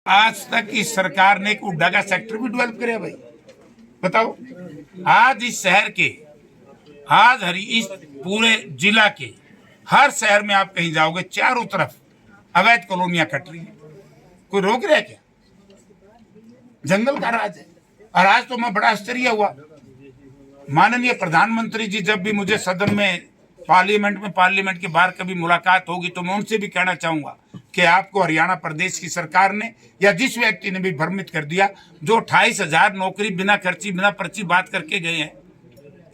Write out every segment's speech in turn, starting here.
आज तक इस सरकार ने एक उड्डा का सेक्टर भी डेवलप करे भाई, बताओ। आज इस शहर के इस पूरे जिला के हर शहर में आप कहीं जाओगे, चारों तरफ अवैध कॉलोनियां कट रही है। कोई रोक रहा है क्या? जंगल का राज है। और आज तो मैं बड़ा आश्चर्य हुआ, माननीय प्रधानमंत्री जी जब भी मुझे सदन में पार्लियामेंट के बाहर कभी मुलाकात होगी तो मैं उनसे भी कहना चाहूंगा कि आपको हरियाणा प्रदेश की सरकार ने या जिस व्यक्ति ने भी भ्रमित कर दिया, जो 28,000 नौकरी बिना खर्ची बिना पर्ची बात करके गए हैं,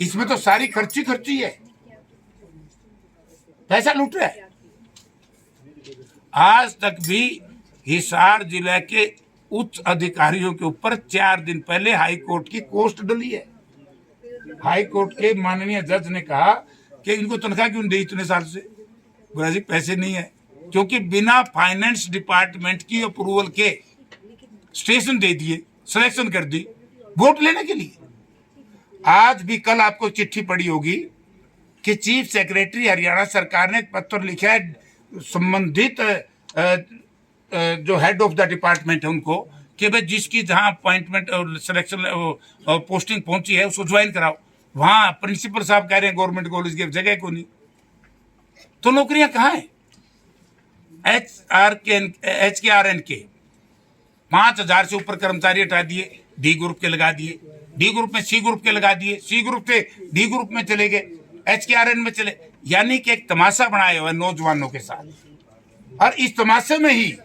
इसमें तो सारी खर्ची है, पैसा लूट रहा है। आज तक भी हिसार जिले के उच्च अधिकारियों के ऊपर 4 दिन पहले हाई कोर्ट की पोस्ट डली है। हाई कोर्ट के माननीय जज ने कहा कि इनको तनख्वाह क्यों दी इतने साल से? बोला जी पैसे नहीं है, क्योंकि बिना फाइनेंस डिपार्टमेंट की अप्रूवल के स्टेशन दे दिए, सिलेक्शन कर दी वोट लेने के लिए। आज भी कल आपको चिट्ठी पड़ी होगी कि चीफ सेक्रेटरी हरियाणा सरकार ने एक पत्र लिखा है संबंधित जो हेड ऑफ द डिपार्टमेंट है उनको कि भाई जिसकी जहां अपॉइंटमेंट और सिलेक्शन पोस्टिंग पहुंची है उसको ज्वाइन कराओ। वहां प्रिंसिपल साहब कह रहे हैं गवर्नमेंट कॉलेज की जगह को नहीं, तो नौकरियां कहाँ हैं? HKRN के 5,000 से ऊपर कर्मचारी हटा दिए, डी ग्रुप के लगा दिए, डी ग्रुप में सी ग्रुप के लगा दिए, सी ग्रुप से डी ग्रुप में चले गए, HKRN में चले, यानी कि एक तमाशा बनाया हुआ है नौजवानों के साथ। और इस तमाशे में ही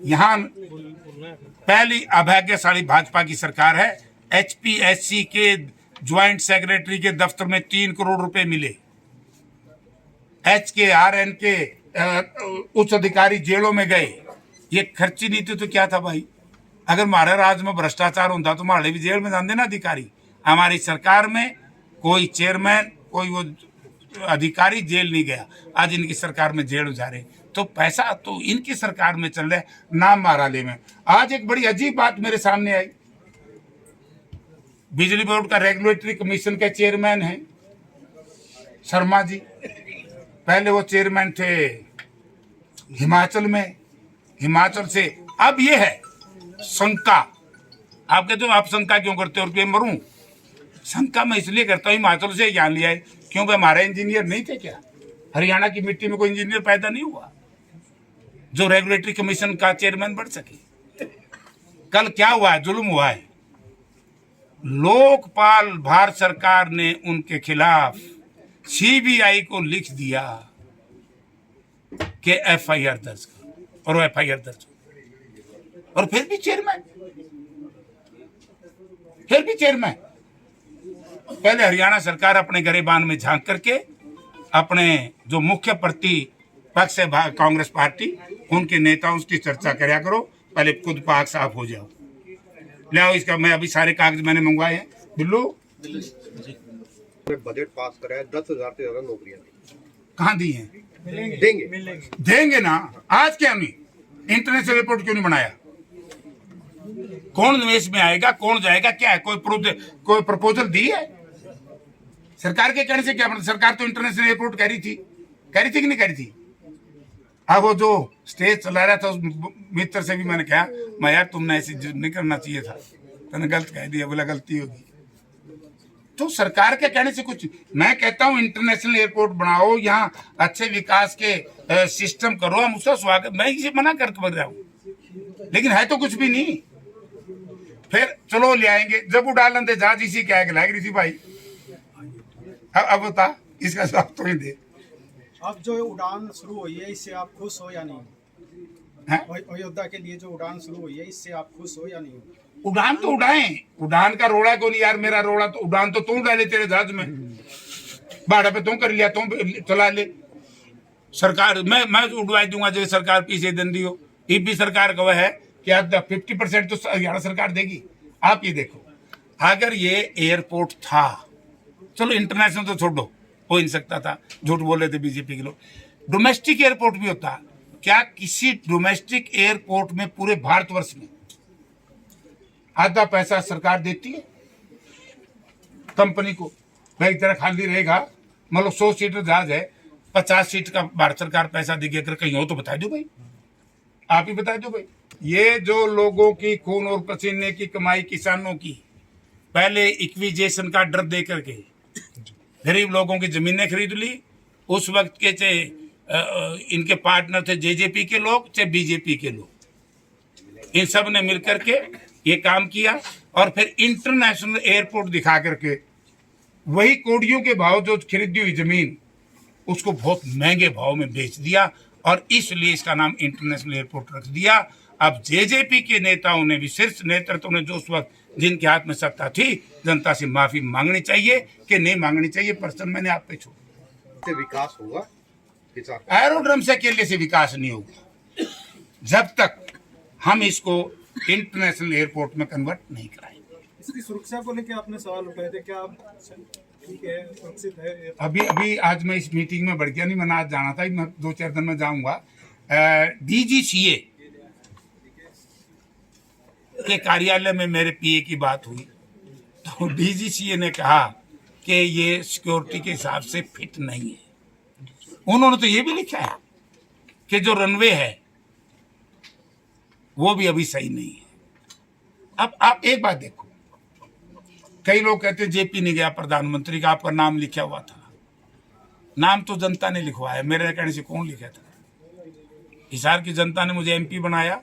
यहाँ पहली अभाग्यशाली भाजपा की सरकार है। HPSC के ज्वाइंट सेक्रेटरी के दफ्तर में 3 करोड़ रुपए मिले, HKRN के उच्च अधिकारी जेलों में गए। ये खर्ची नीति तो क्या था भाई? अगर हमारे राज्य में भ्रष्टाचार होता तो हमारे भी जेल में जाते ना अधिकारी। हमारी सरकार में कोई चेयरमैन कोई वो अधिकारी जेल नहीं गया, आज इनकी सरकार में जेल जा रहे। तो पैसा तो इनकी सरकार में चल रहा है, नाम महाराले में। आज एक बड़ी अजीब बात मेरे सामने आई, बिजली बोर्ड का रेगुलेटरी कमीशन के चेयरमैन हैं शर्मा जी। पहले वो चेयरमैन थे हिमाचल में, हिमाचल से अब ये है शंका। आप कहते हो आप शंका क्यों करते हो? और मरूं? शंका मैं इसलिए करता हूँ, हिमाचल से ज्ञान लिया है क्योंकि हमारे इंजीनियर नहीं थे क्या? हरियाणा की मिट्टी में कोई इंजीनियर पैदा नहीं हुआ जो रेगुलेटरी कमीशन का चेयरमैन बन सके। कल क्या हुआ है? जुल्म हुआ है। लोकपाल भारत सरकार ने उनके खिलाफ CBI को लिख दिया कि FIR दर्ज करो, और वो FIR दर्ज हो। और फिर भी चेयरमैन पहले हरियाणा सरकार अपने गरेबान में झांक करके अपने जो मुख्य प्रतिपक्ष है कांग्रेस पार्टी, उनके नेताओं की चर्चा करया करो, पहले खुद पाक साफ हो जाओ। ले आओ इसका, मैं अभी सारे कागज मैंने मंगवाए हैं। बिल्लू बजट पास करा है, 10,000 से ज्यादा नौकरियां कहाँ दी हैं? देंगे ना। आज क्या नहीं? इंटरनेशनल एयरपोर्ट क्यों नहीं बनाया? कौन निवेश में आएगा, कौन जाएगा, क्या है? कोई प्रपोजल दी है सरकार के कहने से? क्या मतलब? सरकार तो इंटरनेशनल एयरपोर्ट कह रही थी कि नहीं कह रही थी? अब वो जो स्टेज चला रहा था उस मित्र से भी मैंने कहा, मैं यार तुमने ऐसे नहीं करना चाहिए था, तुमने गलत कह दिया। बोला गलती होगी। तो सरकार के कहने से कुछ, मैं कहता हूँ इंटरनेशनल एयरपोर्ट बनाओ, यहाँ अच्छे विकास के सिस्टम करो, हम उसका स्वागत, मैं इसे मना कर रहा हूँ, लेकिन है तो कुछ भी नहीं। फिर चलो ले आएंगे, जब उड़ान दे जहाज इसी क्या लग रही थी भाई। अब बता, इसका जवाब तो ही दे। अब जो उड़ान शुरू हुई है इससे आप खुश हो या नहीं? अयोध्या के लिए जो उड़ान शुरू हुई है इससे आप खुश हो या नहीं? उड़ान तो उड़ाएं, उड़ान का रोड़ा को नहीं यार, मेरा रोड़ा तो उड़ान तो तू डाले तेरे जहाज में, भाड़ा पे तू कर लिया, तू चला ले। सरकार मैं उड़वा दूंगा जो सरकार पीछे दंदी हो। भी सरकार का वह है कि 50% तो हरियाणा सरकार देगी। आप ये देखो, अगर ये एयरपोर्ट था, चलो इंटरनेशनल तो छोड़ो, हो नहीं सकता था, झूठ बोल रहे थे बीजेपी के लोग। डोमेस्टिक एयरपोर्ट भी होता, क्या किसी डोमेस्टिक एयरपोर्ट में पूरे भारतवर्ष में आधा पैसा सरकार देती है कंपनी को? भाई तरह खाली रहेगा, मतलब 100 सीटर जहाज है, 50 सीट का भारत सरकार पैसा देगी। अगर कहीं हो तो बता दो भाई, आप ही बता दो भाई। ये जो लोगों की खून और पसीने की कमाई, किसानों की, पहले इक्विजेशन का डर दे करके गरीब लोगों की जमीनें खरीद ली। उस वक्त के चाहे इनके पार्टनर थे जेजेपी के लोग, चाहे बीजेपी के लोग, इन सब ने मिलकर के ये काम किया और फिर इंटरनेशनल एयरपोर्ट दिखा करके वही कोड़ियों के भाव जो खरीदी हुई जमीन उसको बहुत महंगे भाव में बेच दिया और इसलिए इसका नाम इंटरनेशनल एयरपोर्ट रख दिया। अब जेजेपी के नेताओं ने भी, शीर्ष नेतृत्व ने, जो उस वक्त जिनके हाथ में सत्ता थी, जनता से माफी मांगनी चाहिए कि नहीं मांगनी चाहिए, प्रश्न मैंने आप पे छोड़ा। से विकास होगा किसान एरोड्रम से अकेले से विकास नहीं होगा जब तक हम इसको इंटरनेशनल एयरपोर्ट में कन्वर्ट नहीं कराएंगे। इसकी सुरक्षा को लेकर आपने सवाल उठाए थे, क्या आप ठीक है, सुरक्षित है? अभी आज मैं इस मीटिंग में बढ़ गया नहीं, मैंने आज जाना था, मैं 2-4 दिन में जाऊंगा। डीजीसीए के कार्यालय में मेरे पीए की बात हुई तो डीजीसीए ने कहा कि ये सिक्योरिटी के हिसाब से फिट नहीं है। उन्होंने तो ये भी लिखा है कि जो रनवे है वो भी अभी सही नहीं है। अब आप एक बात देखो, कई लोग कहते हैं जेपी नहीं गया प्रधानमंत्री का, आपका नाम लिखा हुआ था। नाम तो जनता ने लिखवाया, मेरे कहने से कौन लिखा था? हिसार की जनता ने मुझे एमपी बनाया,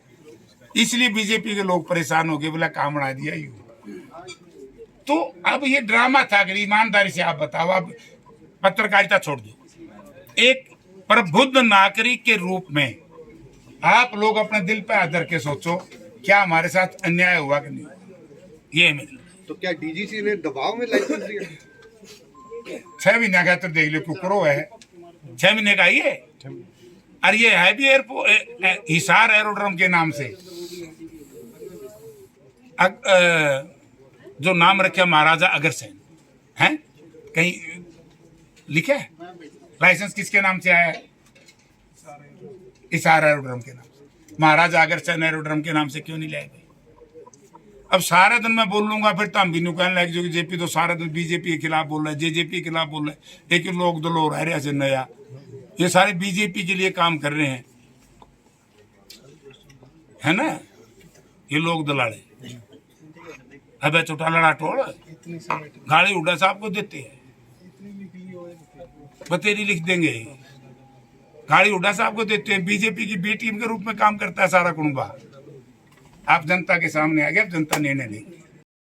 इसलिए बीजेपी के लोग परेशान हो गए, बोला काम बना दिया यू। तो अब ये ड्रामा था। अगर ईमानदारी से आप बताओ, आप पत्रकारिता छोड़ दो, एक प्रबुद्ध नागरिक के रूप में आप लोग अपने दिल पे आदर के सोचो, क्या हमारे साथ अन्याय हुआ कि नहीं हुआ? ये मेरे तो क्या डीजीसी ने दबाव में लाइसेंस दिया? 6 महीने का तो देख लो, कुकरो है 6 महीने का ये, और ये है भी एयरपोर्ट हिसार एरोड्रम के नाम से। जो नाम रखे महाराजा अग्रसेन हैं, कहीं लिखे लाइसेंस किसके नाम से आया है? हिसार एरोड्रम के नाम से। महाराजा अग्रसेन एरोड्रम के नाम से क्यों नहीं लाए? अब सारा दिन मैं बोल लूंगा फिर तो हम भी नुकान लग जो जेपी तो सारा दिन बीजेपी के खिलाफ बोल रहा है, जेजेपी के खिलाफ बोल रहा है, एक लोग दलो रह रहे से नया, ये सारे बीजेपी के लिए काम कर रहे हैं, है ना? ये लोग दलाड़े अब छोटा लड़ा टोड़ गाड़ी उड़ा साहब को देते हैं, बतेरी लिख देंगे, गाड़ी उड़ा साहब को देते हैं। बीजेपी की बी टीम के रूप में काम करता है सारा कुनबा। आप जनता के सामने आ गए, अब जनता निर्णय लेगी।